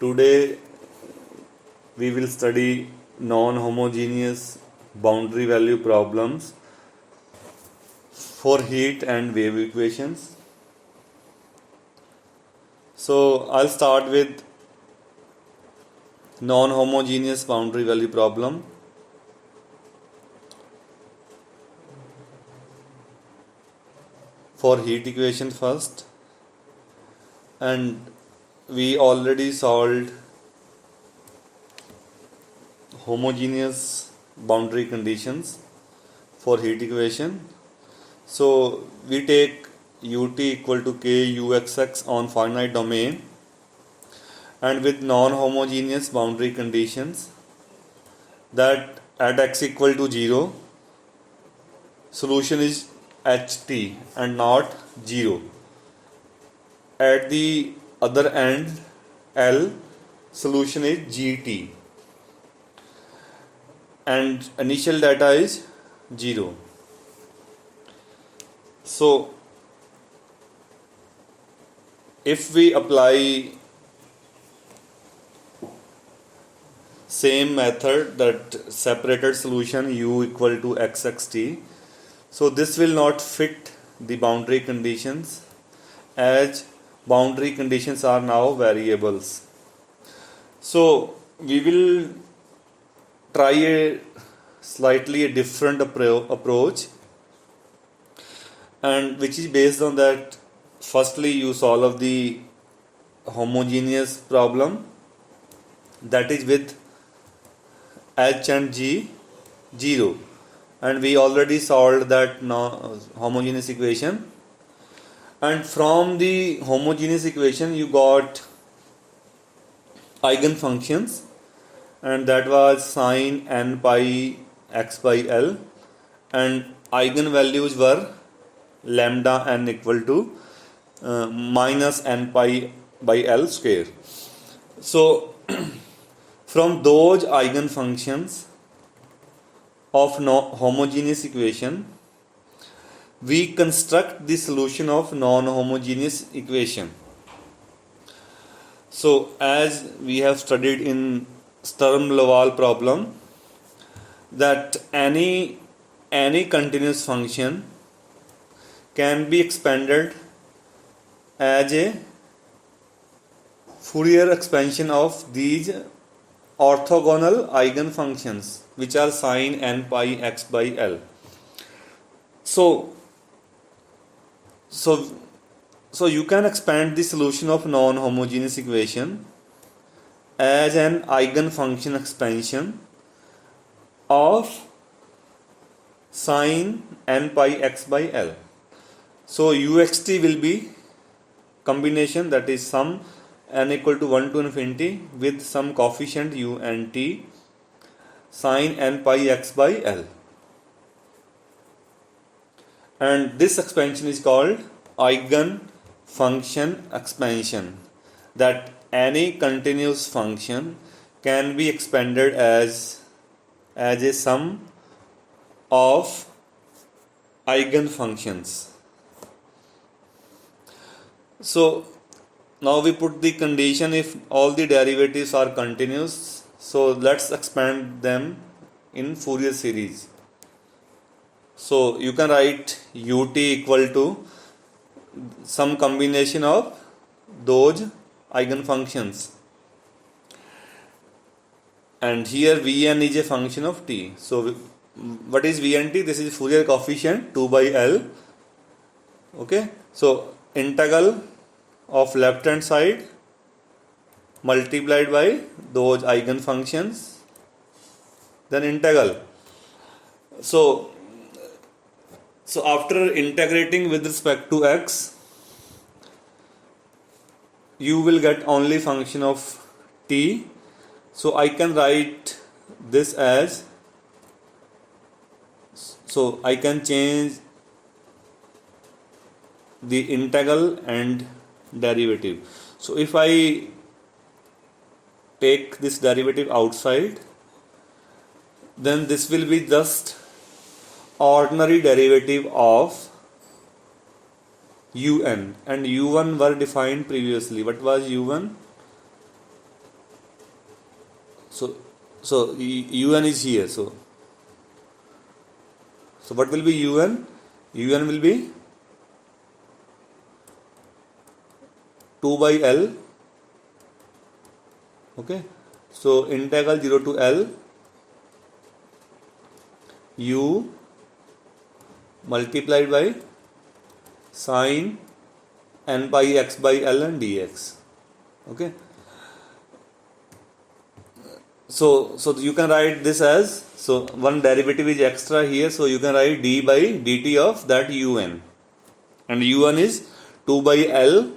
Today we will study non-homogeneous boundary value problems for heat and wave equations. So I'll start with non-homogeneous boundary value problem. For heat equation first, and we already solved homogeneous boundary conditions for heat equation. So we take ut equal to k uxx on finite domain, and with non-homogeneous boundary conditions that at x equal to 0 solution is ht and not 0. At the other end L solution is gt and initial data is 0. So if we apply same method, that separated solution u equal to xxt, so this will not fit the boundary conditions, as boundary conditions are now variables. So we will try a slightly different approach, and which is based on that firstly you solve the homogeneous problem, that is with h and g 0, and we already solved that homogeneous equation, and from the homogeneous equation you got eigenfunctions, and that was sine n pi x by l, and eigenvalues were lambda n equal to minus n pi by l square. So from those eigenfunctions of homogeneous equation, we construct the solution of non-homogeneous equation. So as we have studied in Sturm-Liouville problem, that any continuous function can be expanded as a Fourier expansion of these orthogonal eigenfunctions, which are sine n pi x by l. So you can expand the solution of non-homogeneous equation as an eigenfunction expansion of sine n pi x by l. So uxt will be combination, that is sum n equal to 1 to infinity with some coefficient u and t sine n pi x by l, and this expansion is called eigenfunction expansion, that any continuous function can be expanded as a sum of eigenfunctions. So now we put the condition if all the derivatives are continuous. So let's expand them in Fourier series. So you can write ut equal to some combination of those eigenfunctions, and here Vn is a function of t. So what is V and t? This is Fourier coefficient 2 by L. Okay, so integral of left hand side multiplied by those eigenfunctions, then integral. So after integrating with respect to x, you will get only function of t. So I can write this as, so I can change the integral and derivative. So if I take this derivative outside, then this will be just ordinary derivative of un, and u1 were defined previously. What was u1? so un is here, so what will be un will be 2 by L. Okay, so integral 0 to L u multiplied by sine n pi x by L and dx. Okay, so you can write this as, so one derivative is extra here, so you can write d by dt of that un, and un is 2 by L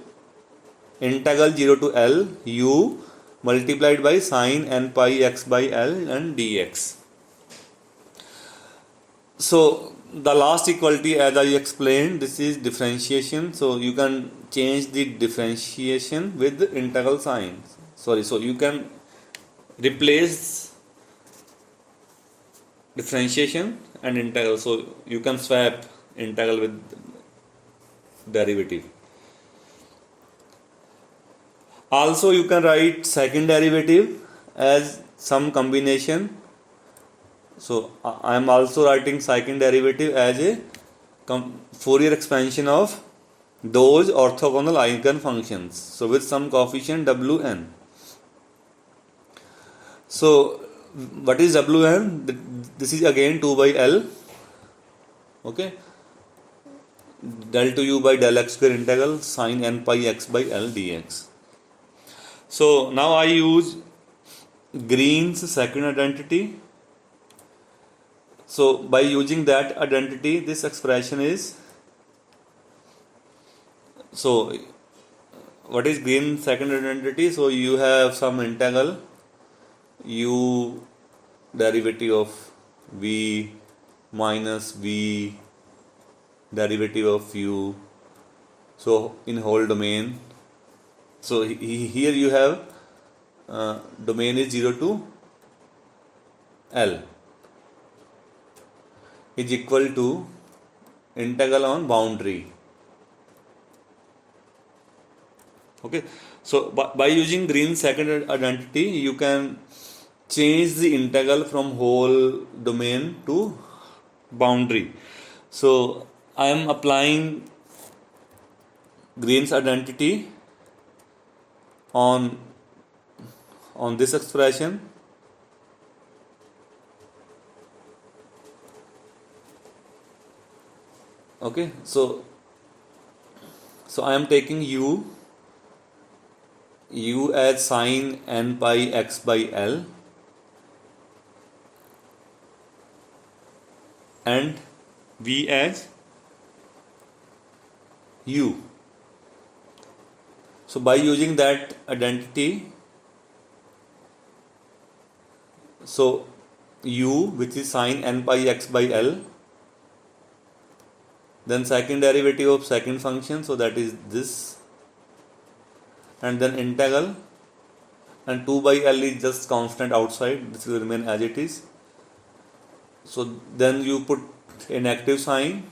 integral 0 to L u multiplied by sine n pi x by L and dx. So the last equality, as I explained, this is differentiation, so you can change the differentiation with integral sign. So you can replace differentiation and integral, so you can swap integral with derivative. Also you can write second derivative as some combination, so I am also writing second derivative as a Fourier expansion of those orthogonal eigenfunctions, so with some coefficient Wn. So what is Wn? This is again 2 by L. Okay, del to u by del x square integral sine n pi x by L dx. So now I use Green's second identity. So by using that identity, this expression is, so what is Green's second identity? So you have some integral u derivative of v minus v derivative of u, so in whole domain. So here you have domain is 0 to L is equal to integral on boundary. Okay, so by using Green's second identity, you can change the integral from whole domain to boundary. So I am applying Green's identity on this expression. Okay, so I am taking u as sine n pi x by L and v as u. So by using that identity, so u, which is sine n pi x by L, then second derivative of second function, so that is this, and then integral, and 2 by L is just constant outside, this will remain as it is. So then you put a negative sign,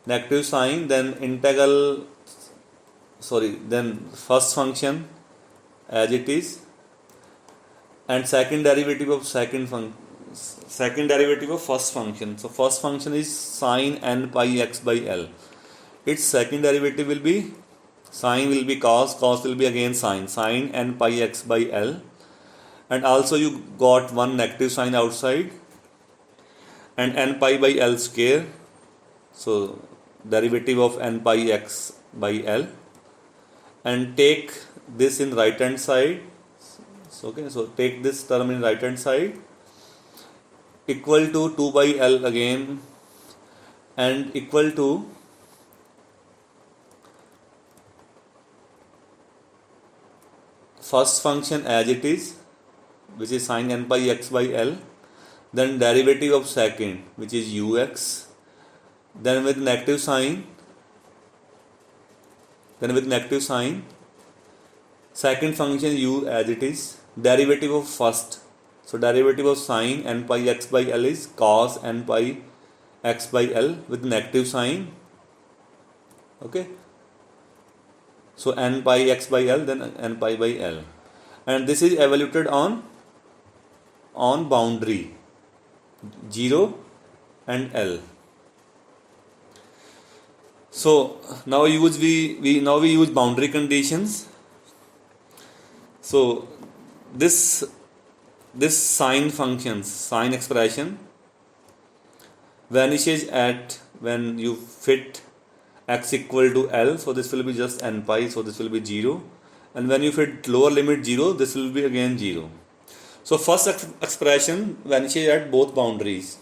then integral, then first function as it is, and second derivative of first function. So first function is sine n pi x by L. Its second derivative will be, sine will be cos will be again sine n pi x by L, and also you got one negative sign outside, and n pi by L square, so derivative of n pi x by L, and take this in right hand side. So, okay, so take this term in right hand side, equal to 2 by L again, and equal to first function as it is, which is sine n pi x by L, then derivative of second, which is ux, then with negative sign, second function u as it is, derivative of first, so derivative of sine n pi x by L is cos n pi x by L with negative sign. Okay, so n pi x by L, then n pi by L, and this is evaluated on on boundary 0 and L. So now we use boundary conditions. So this sine expression vanishes at when you fit x equal to L, so this will be just n pi, so this will be 0, and when you fit lower limit 0, this will be again 0. So first expression vanishes at both boundaries,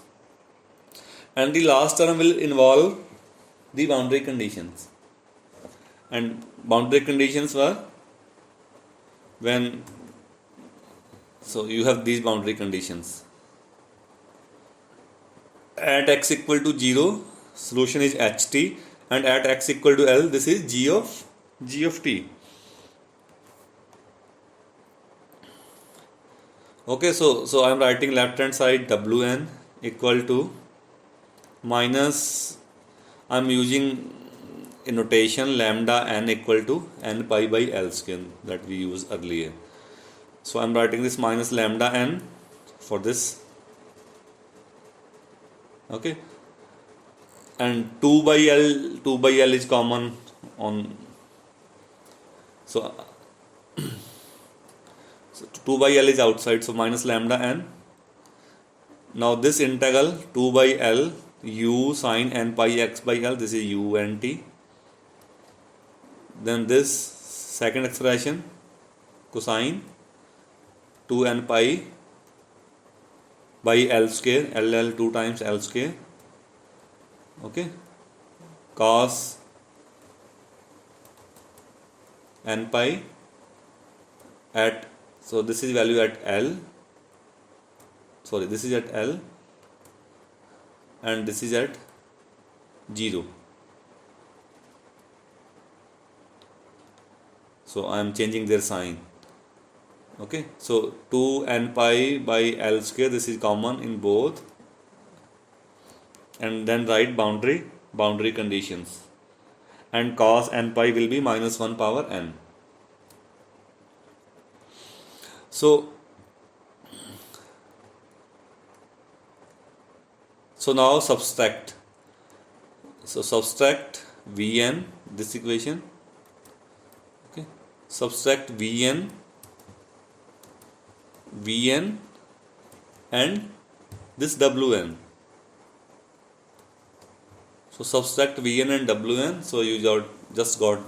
and the last term will involve the boundary conditions, and boundary conditions were when, so you have these boundary conditions. At x equal to 0, solution is ht, and at x equal to L, this is g of t. Okay, so I am writing left hand side Wn equal to minus, I am using a notation lambda n equal to n pi by L square that we used earlier. So I am writing this minus lambda n for this. Okay, and 2 by L is common on, so 2 by L is outside, so minus lambda n. Now this integral 2 by L u sine n pi x by L, this is u n t. Then this second expression cosine 2n pi by L square, L 2 times L square. Okay, cos n pi at, so this is value at L, sorry, this is at L, and this is at 0. So I am changing their sign. Okay, so 2n pi by L square, this is common in both, and then write boundary conditions, and cos n pi will be minus 1 power n. So now subtract. So subtract Vn, this equation. Okay, subtract Vn and this Wn. So subtract Vn and Wn. So you just got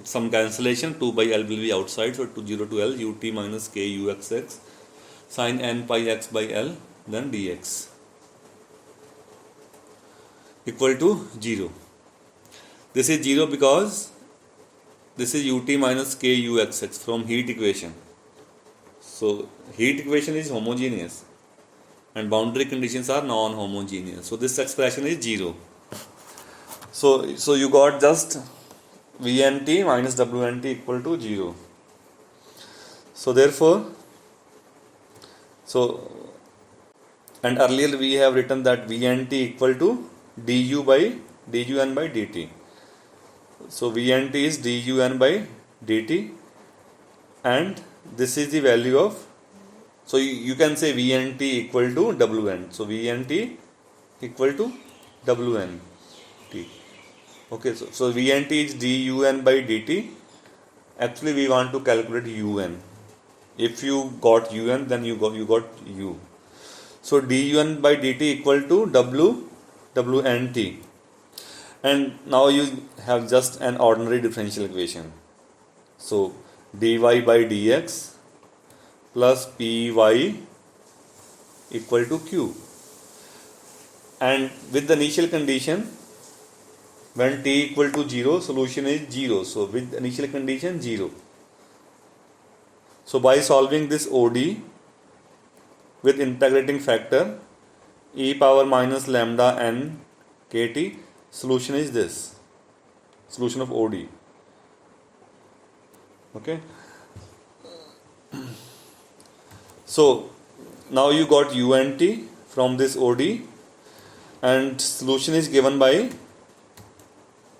some cancellation. 2 by L will be outside. So 0 to L ut minus k uxx sine n pi x by L, then dx equal to 0. This is 0 because this is ut minus k uxx from heat equation. So heat equation is homogeneous and boundary conditions are non-homogeneous. So this expression is 0. So you got just Vnt minus Wnt equal to 0. So therefore, and earlier we have written that Vnt equal to dun by dt. So Vnt is dun by dt, and this is the value of, so you can say Vnt equal to Wn. So Vnt equal to Wnt. Okay, so Vnt is dun by dt. Actually we want to calculate un. If you got un, then you got u. So dun by dt equal to Wnt. And now you have just an ordinary differential equation. So dy by dx plus py equal to q. And with the initial condition, when t equal to 0, solution is 0. So with initial condition 0. So by solving this OD with integrating factor e power minus lambda n kt, solution is this, solution of OD. Okay. So now you got unt from this OD, and solution is given by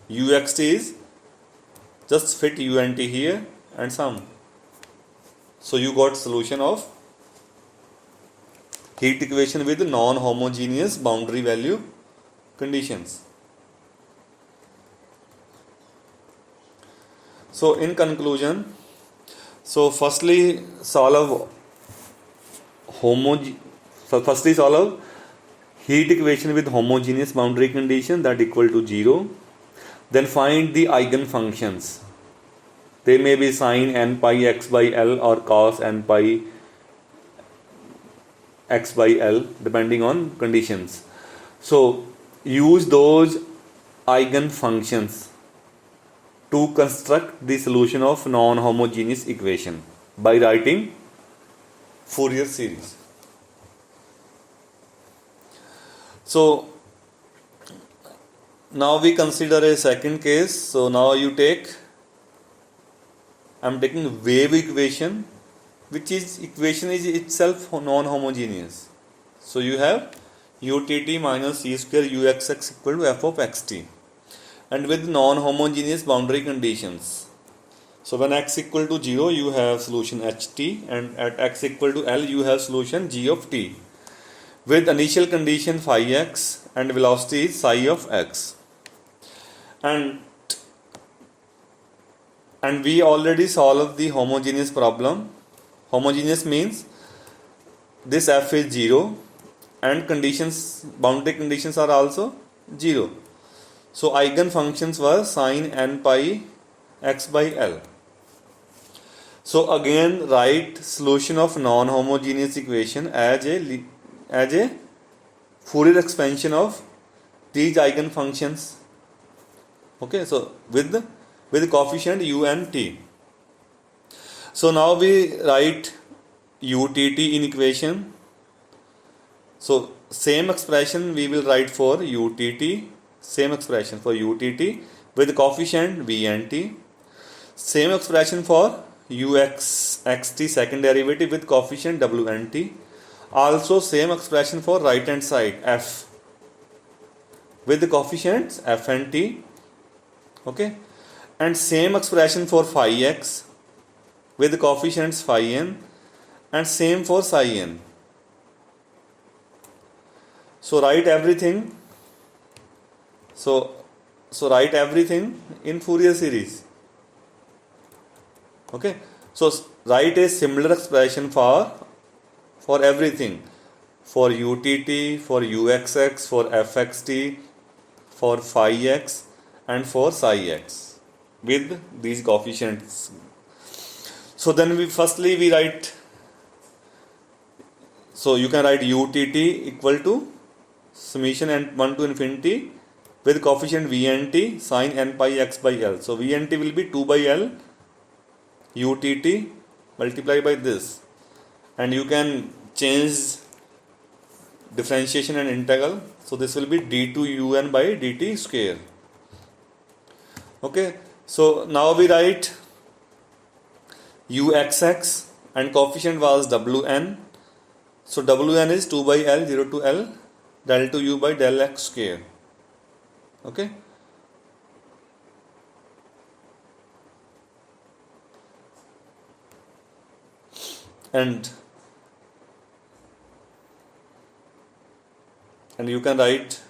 uxt is just fit unt here and sum. So you got solution of heat equation with non-homogeneous boundary value conditions. So in conclusion, so firstly solve heat equation with homogeneous boundary condition that equal to 0. Then find the eigenfunctions. They may be sin n pi x by L or cos n pi x by L depending on conditions. So use those eigenfunctions to construct the solution of non-homogeneous equation by writing Fourier series. So now we consider a second case. So now you take, I am taking wave equation, which is equation is itself non-homogeneous. So you have utt minus c square uxx equal to f of xt, and with non-homogeneous boundary conditions. So when x equal to 0 you have solution ht, and at x equal to L you have solution g of t, with initial condition phi x and velocity is psi of x. And we already solved the homogeneous problem. Homogeneous means this f is 0 and boundary conditions are also 0. So eigenfunctions were sin n pi x by L. So again write solution of non-homogeneous equation as a Fourier expansion of these eigenfunctions. Okay, so with coefficient u and t. So now we write utt in equation. So same expression we will write for utt, same expression for utt with coefficient v and t. Same expression for xt second derivative with coefficient w and t. Also same expression for right hand side f with the coefficients f and t. Okay, and same expression for phi x with the coefficients phi n, and same for psi n. So write everything. So write everything in Fourier series. Okay, so write a similar expression for everything, for utt, for uxx, for fxt, for phi x and for psi x with these coefficients. So then we write, so you can write utt equal to summation and 1 to infinity with coefficient v and t sin n pi x by L. So v and t will be 2 by L utt multiplied by this, and you can change differentiation and integral. So this will be d2 un by dt square. Okay, so now we write uxx and coefficient was wn. So wn is 2 by L 0 to L del to u by del x square. Okay, and you can write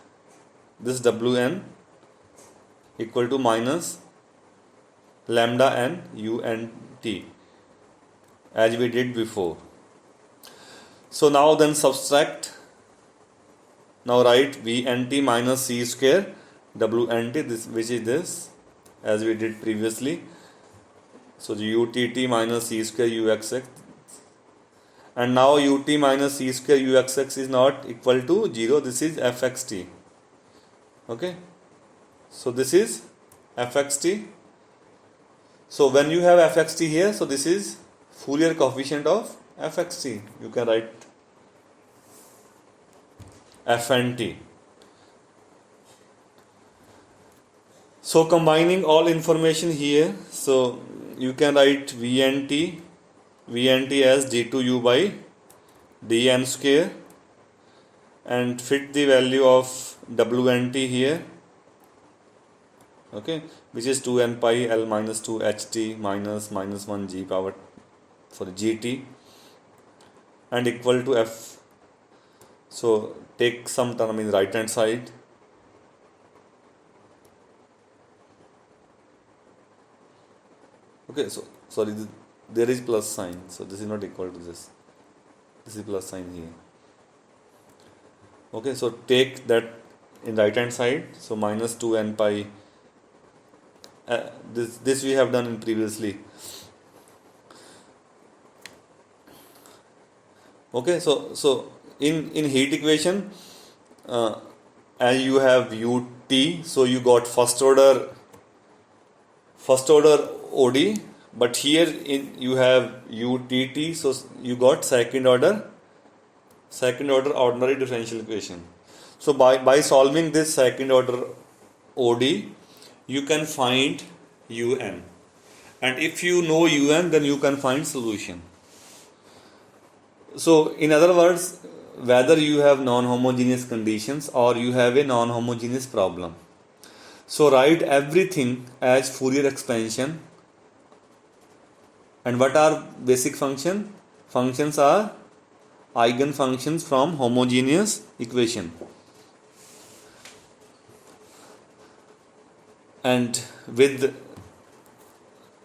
this wn equal to minus lambda n u n t as we did before. So now then subtract. Now write v n t minus c square w n t, this which is this as we did previously. So utt minus c square uxx, and now ut minus c square uxx is not equal to 0. This is fxt. Okay, so this is fxt. So when you have fxt here, so this is Fourier coefficient of fxt. You can write f and t. So combining all information here, so you can write v and t as d2u by dn square, and fit the value of w and t here. Okay, which is 2n pi L minus 2 ht minus 1 g power for gt, and equal to f So take some term in right hand side. Okay, so sorry, there is plus sign, so this is not equal to this. This is plus sign here. Okay, so take that in right hand side. So minus 2 n pi. This we have done in previously. Okay, so in heat equation, as you have ut, so you got first order OD, but here you have utt, so you got second order ordinary differential equation. So by solving this second order OD, you can find un, and if you know un, then you can find solution. So in other words, whether you have non-homogeneous conditions or you have a non-homogeneous problem, so write everything as Fourier expansion. And what are basic functions? Functions are eigenfunctions from homogeneous equation. And with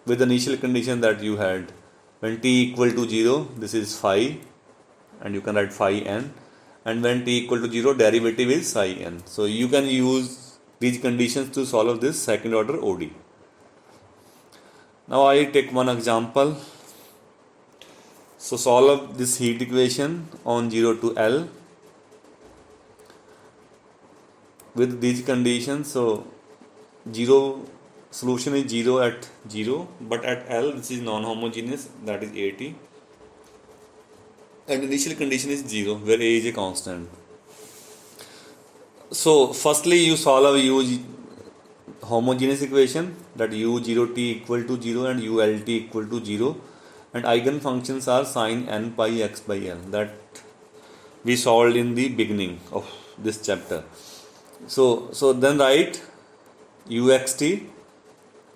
the initial condition that you had, when t equal to 0, this is phi, and you can write phi n, and when t equal to 0, derivative is psi n. So you can use these conditions to solve this second order OD. Now I take one example. So solve this heat equation on 0 to L with these conditions. So 0 solution is 0 at 0, but at L this is non-homogeneous, that is AT, and initial condition is 0 where A is a constant. So firstly you solve U homogeneous equation, that U0t equal to 0 and ULT equal to 0, and eigenfunctions are sin n pi x by L, that we solved in the beginning of this chapter. So then write uxt.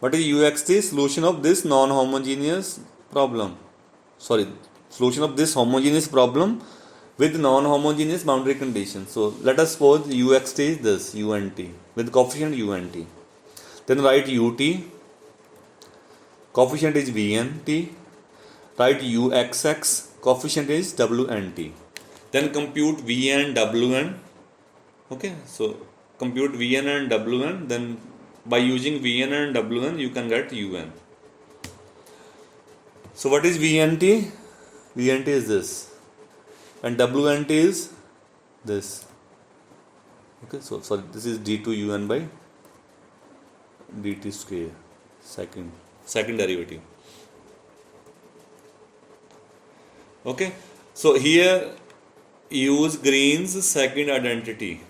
What is uxt? Solution of this non-homogeneous problem. Sorry, solution of this homogeneous problem with non-homogeneous boundary conditions. So let us suppose uxt is this unt with coefficient unt. Then write ut, coefficient is vnt. Write uxx, coefficient is wnt. Then compute vn wn. Okay, so compute vn and wn. Then by using vn and wn, you can get un. So what is vnt? Vnt is this, and wnt is this. Okay, so sorry, this is d2 un by dt square, second derivative. Okay, so here use Green's second identity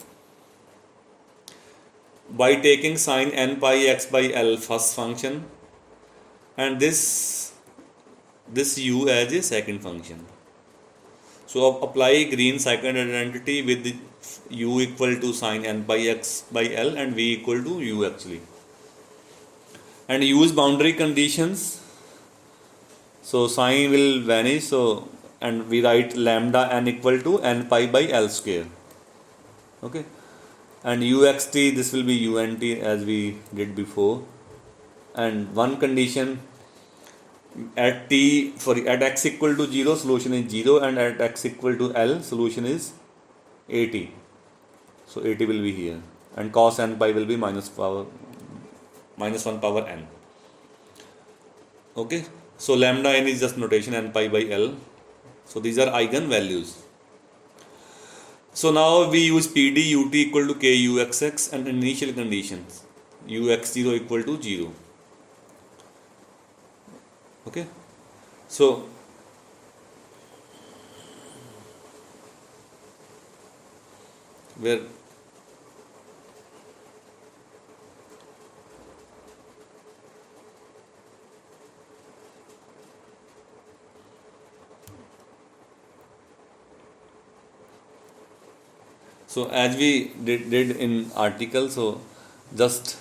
by taking sin n pi x by L first function and this u as a second function. So apply Green's second identity with the u equal to sin n pi x by L and v equal to u actually, and use boundary conditions. So sin will vanish, so and we write lambda n equal to n pi by L square. Okay, and uxt, this will be unt as we did before, and one condition, at x equal to 0 solution is 0, and at x equal to L solution is 80. So 80 will be here, and cos n pi will be minus 1 power n. Okay, so lambda n is just notation n pi by L. So these are eigen values. So now we use PD ut equal to k uxx and initial conditions ux0 equal to 0. Okay, so where so as we did in article, so just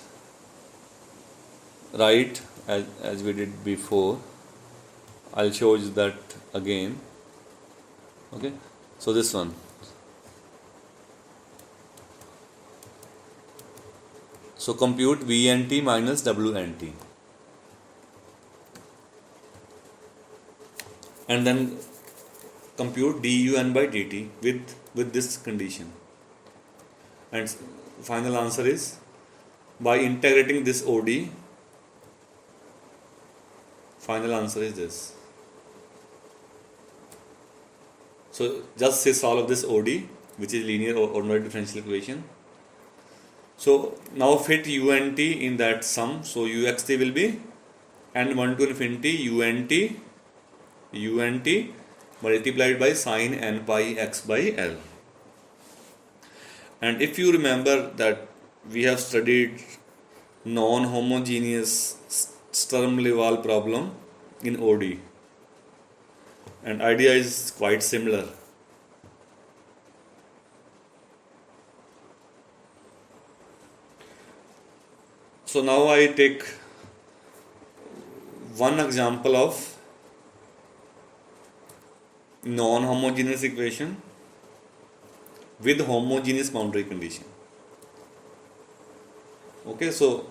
write as we did before. I'll show you that again. Okay, so this one, So compute VNT minus WNT. And then compute dun by dt with this condition. And final answer is, by integrating this OD, final answer is this. So just say solve this OD, which is linear or ordinary differential equation. So now fit UNT in that sum. So UXT will be n1 to infinity UNT multiplied by sine n pi x by L. And if you remember that we have studied non-homogeneous Sturm-Liouville problem in OD, and idea is quite similar. So now I take one example of non-homogeneous equation with homogeneous boundary condition. Okay, so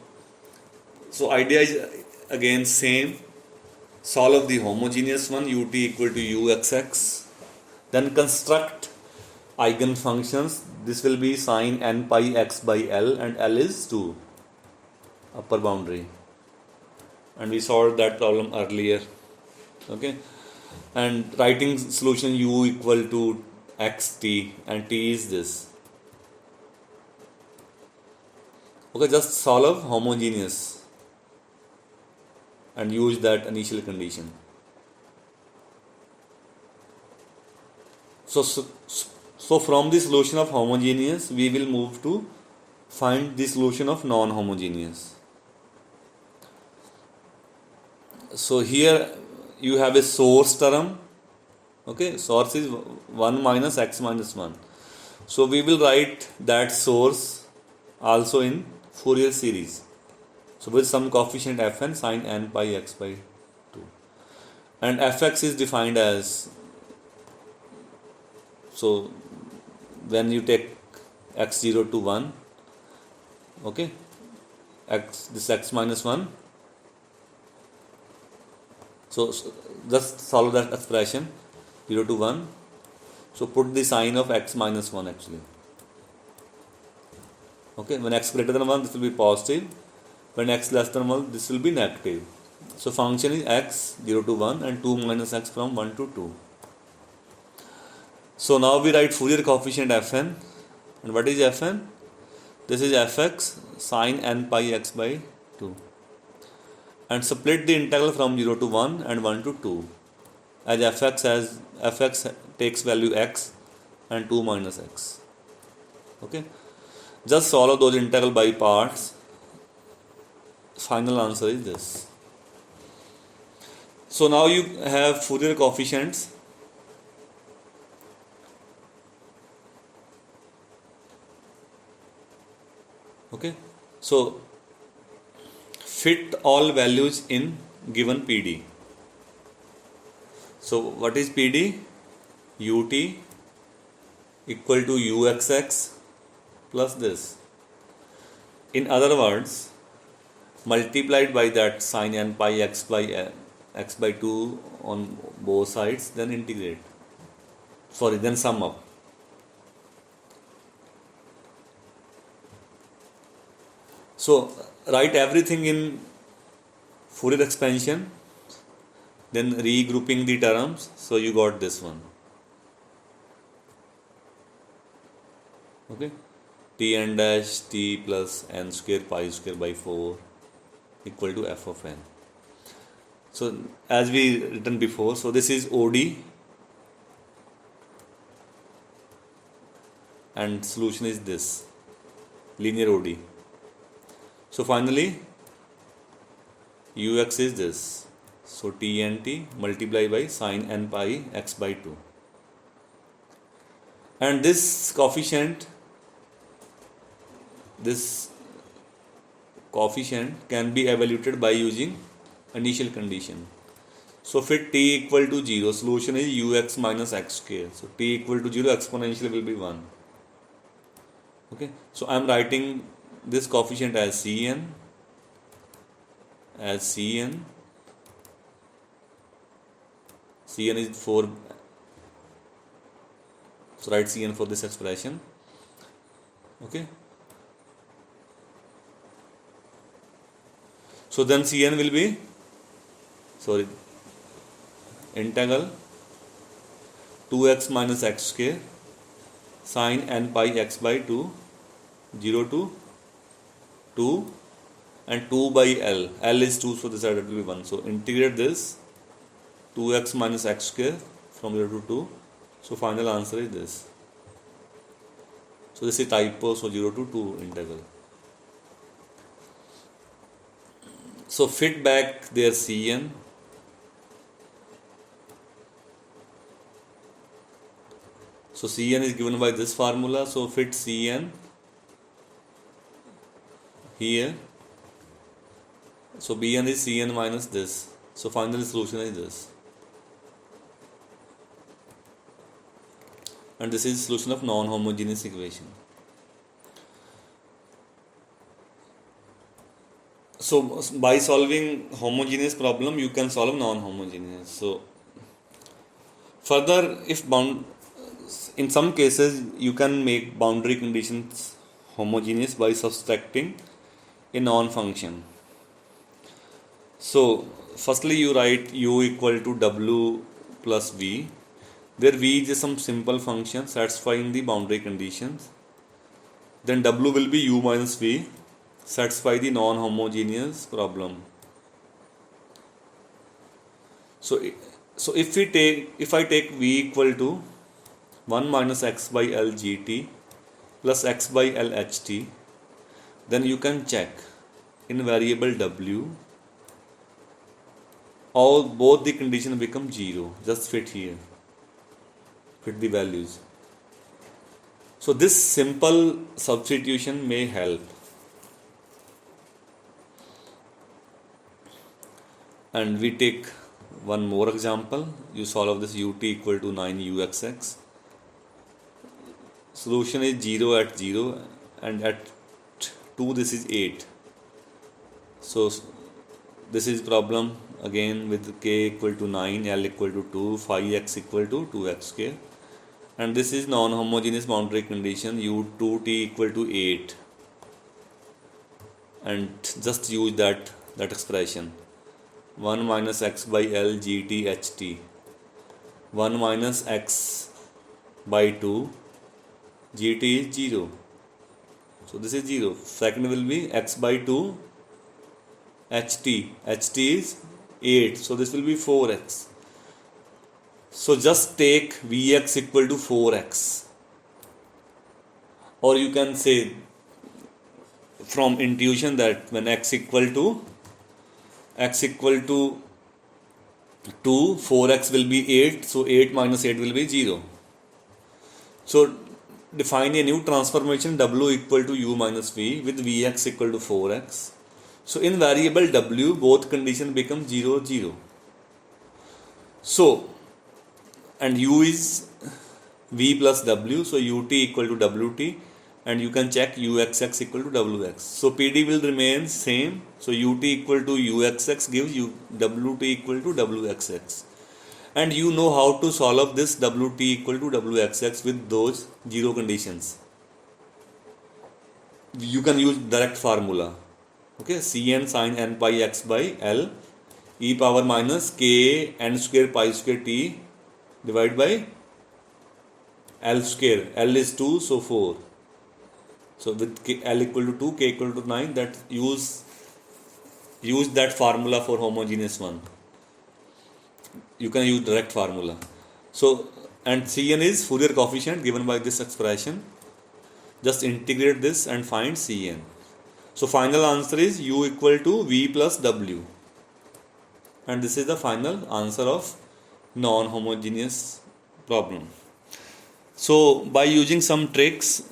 idea is again same. Solve the homogeneous one, ut equal to uxx. Then construct eigenfunctions. This will be sine n pi x by L, and L is 2, upper boundary. And we solved that problem earlier. Okay, and writing solution u equal to xt, and t is this. Okay, just solve homogeneous and use that initial condition. So from the solution of homogeneous, we will move to find the solution of non-homogeneous. So here you have a source term. Okay, source is 1 minus x minus 1. So we will write that source also in Fourier series. So with some coefficient fn sine n pi x by 2. And fx is defined as, so when you take x0 to 1, okay, this x minus 1. So just solve that expression 0 to 1. So put the sign of x minus 1 actually. Okay, when x greater than 1, this will be positive. When x less than 1, this will be negative. So function is x 0 to 1 and 2 minus x from 1 to 2. So now we write Fourier coefficient fn. And what is fn? This is fx sine n pi x by 2. And split the integral from 0 to 1 and 1 to 2. As fx takes value x and 2 minus x. Okay. Just solve those integral by parts. Final answer is this. So now you have Fourier coefficients. Okay. So fit all values in given PD. So what is PD? Ut equal to uxx plus this. In other words, multiplied by that sine n pi x by 2 on both sides, then integrate. Then sum up. So write everything in Fourier expansion, then regrouping the terms. So you got this one. Okay. Tn dash t plus n square pi square by 4 equal to f of n. So as we written before, so this is OD and solution is this, linear OD. So finally ux is this. So Tnt multiplied by sine n pi x by 2. And this coefficient can be evaluated by using initial condition. So fit t equal to 0, solution is ux minus x square. So t equal to 0, exponential will be 1. Okay, so I am writing this coefficient as Cn, Cn is 4, so write Cn for this expression. Okay, so then Cn will be, sorry, integral 2x minus x square sine n pi x by 2, 0 to 2, and 2 by L. L is 2, so this side it will be 1. So integrate this 2x minus x square from 0 to 2. So final answer is this. So this is typo, so 0 to 2 integral. So fit back their Cn. So Cn is given by this formula. So fit Cn here. So Bn is Cn minus this. So final solution is this. And this is solution of non-homogeneous equation. So by solving homogeneous problem, you can solve non-homogeneous. So further, if in some cases you can make boundary conditions homogeneous by subtracting a non-function. So firstly you write u equal to w plus v. There v is some simple function satisfying the boundary conditions. Then w will be u minus v, satisfy the non-homogeneous problem. So if I take v equal to 1 minus x by L gt plus x by L ht, then you can check in variable w both the conditions become 0. Just fit here, fit the values. So this simple substitution may help. And we take one more example. You solve this ut equal to 9 uxx. Solution is 0 at 0, and at 2 this is 8. So this is problem again with k equal to 9, L equal to 2, phi x equal to 2x square. And this is non-homogeneous boundary condition u2t equal to 8. And just use that expression. 1 minus x by L gt ht. 1 minus x by 2 gt is 0. So this is 0. Second will be x by 2 ht. ht is 8. So this will be 4x. So just take Vx equal to 4x. Or you can say from intuition that when x equal to 2, 4x will be 8. So 8 minus 8 will be 0. So define a new transformation w equal to u minus v with Vx equal to 4x. So in variable w, both conditions become 0, 0. So, and u is v plus w, so ut equal to wt, and you can check uxx equal to wx. So pd will remain same. So ut equal to uxx gives wt equal to wxx. And you know how to solve this wt equal to wxx with those 0 conditions. You can use direct formula. Okay, Cn sin n pi x by L e power minus k n square pi square t divided by L square. L is 2, so 4. So with L equal to 2, k equal to 9, that use that formula for homogeneous one. You can use direct formula. So, and Cn is Fourier coefficient given by this expression. Just integrate this and find Cn. So final answer is u equal to v plus w. And this is the final answer of non-homogeneous problem. So by using some tricks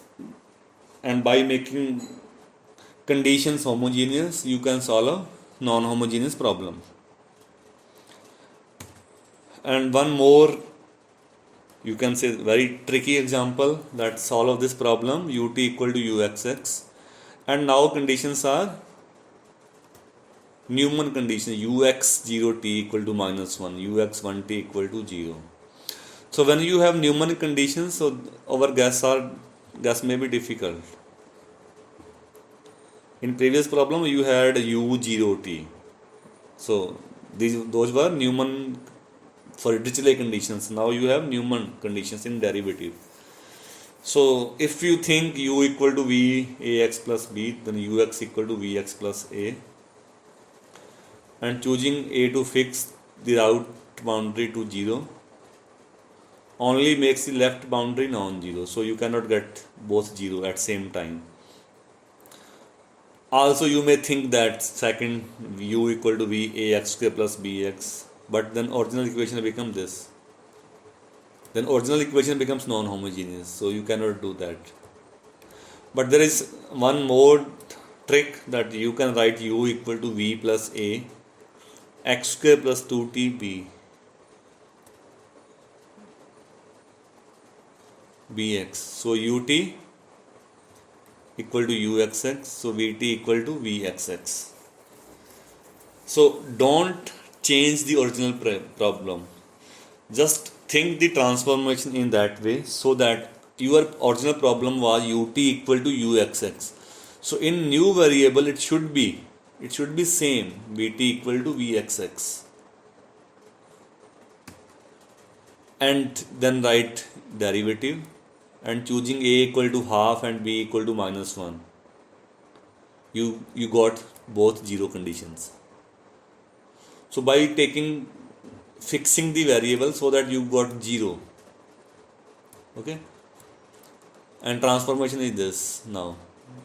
and by making conditions homogeneous, you can solve a non-homogeneous problem. And one more, you can say very tricky example, that solve this problem ut equal to uxx. And now conditions are Newman condition, ux0t equal to -1, ux1t equal to 0. So when you have Newman conditions, so our guess may be difficult. In previous problem you had u0t, so those were Newman, sorry, Dirichlet conditions. Now you have Newman conditions in derivative. So if you think u equal to v ax plus b, then ux equal to vx plus a, and choosing a to fix the right boundary to 0 only makes the left boundary non-zero, so you cannot get both 0 at same time. Also you may think that second u equal to v ax square plus bx, but then original equation becomes this. Then original equation becomes non-homogeneous, so you cannot do that. But there is one more trick, that you can write u equal to v plus a x square plus 2t b bx. So ut equal to uxx, so vt equal to vxx. So don't change the original problem. Just think the transformation in that way, so that your original problem was ut equal to uxx. So in new variable it should be same, vt equal to vxx. And then write derivative and choosing a equal to half and b equal to -1. You got both 0 conditions. So by fixing the variable so that you got 0, okay, and transformation is this. Now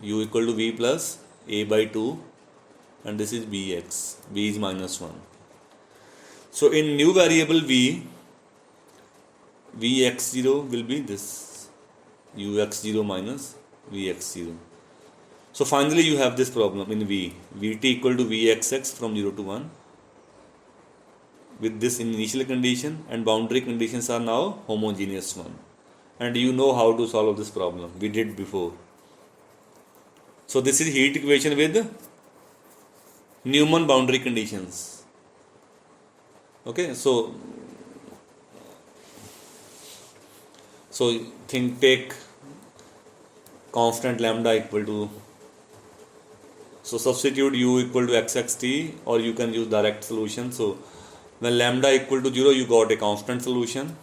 u equal to v plus a by 2, and this is bx, b is -1. So in new variable v, vx0 will be this, ux0 minus vx0. So finally you have this problem in v, vt equal to vxx from 0 to 1 with this initial condition, and boundary conditions are now homogeneous one. And you know how to solve this problem, we did before. So this is heat equation with Newman boundary conditions. Okay, so take constant lambda equal to, so substitute u equal to xxt, or you can use direct solution. So when lambda equal to 0 you got a constant solution,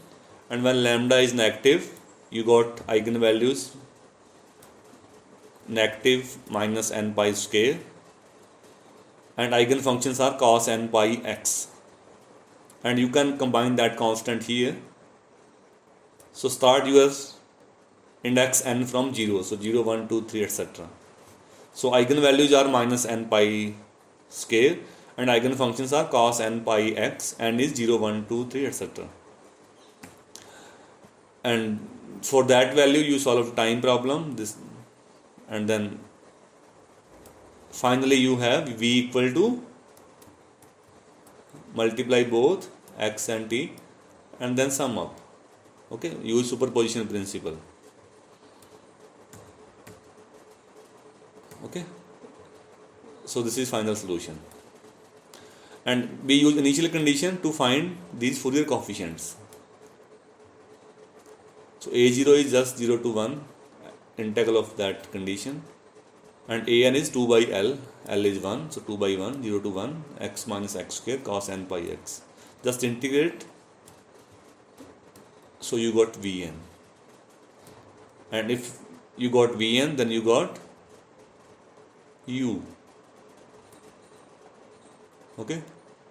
and when lambda is negative you got eigenvalues negative minus n pi square, and eigenfunctions are cos n pi x, and you can combine that constant here. So start your index n from 0, so 0, 1, 2, 3, etc. So eigenvalues are minus n pi square, and eigenfunctions are cos n pi x, and is 0, 1, 2, 3, etc. And for that value you solve time problem, this, and then finally you have v equal to multiply both x and t and then sum up. Okay, use superposition principle. Okay, so this is final solution, and we use initial condition to find these Fourier coefficients. So a0 is just 0 to 1 integral of that condition, and an is 2 by l is 1, so 2 by 1, 0 to 1, x minus x square cos n pi x. Just integrate, so you got Vn, and if you got Vn then you got u. Okay,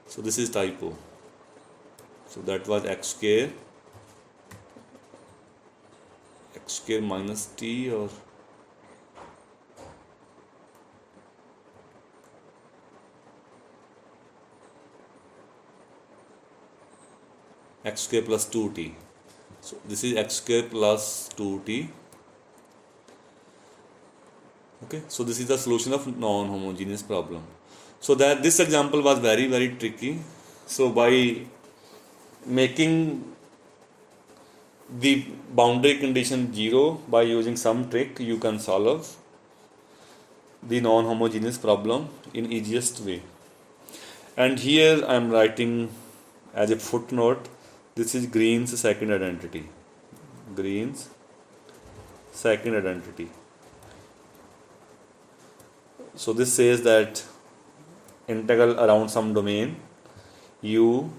so this is typo, so that was x square minus t, or x square plus 2t. So this is x square plus 2t. Okay, so this is the solution of non-homogeneous problem. So that this example was very, very tricky. So by making the boundary condition 0 by using some trick, you can solve. the non-homogeneous problem in easiest way. And here I am writing as a footnote, this is Green's second identity. Green's second identity. So this says that integral around some domain u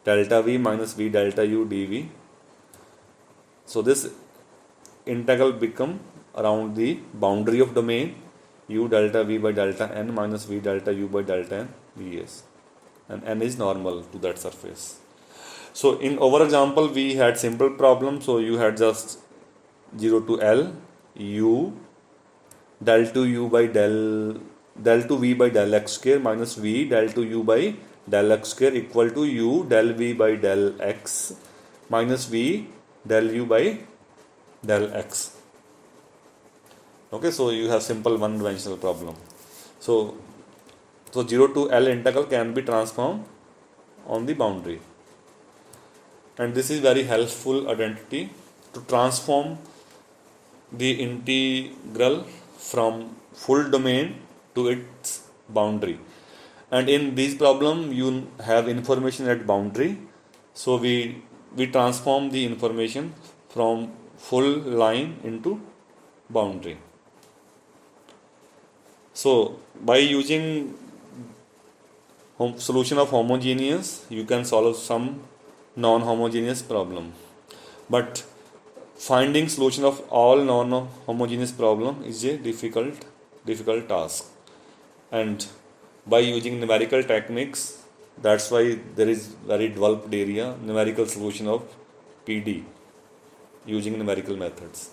delta v minus v delta u dv. So this integral become around the boundary of domain u delta v by delta n minus v delta u by delta n vs, and n is normal to that surface. So in our example we had simple problem, so you had just 0 to L u del to u by del to v by del x square minus v del to u by del x square equal to u del v by del x minus v del u by del x. Okay, so you have simple one dimensional problem. So 0 to L integral can be transformed on the boundary, and this is very helpful identity to transform the integral from full domain to its boundary. And in this problem you have information at boundary, so we transform the information from full line into boundary. So by using solution of homogeneous, you can solve some non-homogeneous problem, but finding solution of all non-homogeneous problem is a difficult task. And by using numerical techniques, that's why there is very developed area numerical solution of PD using numerical methods.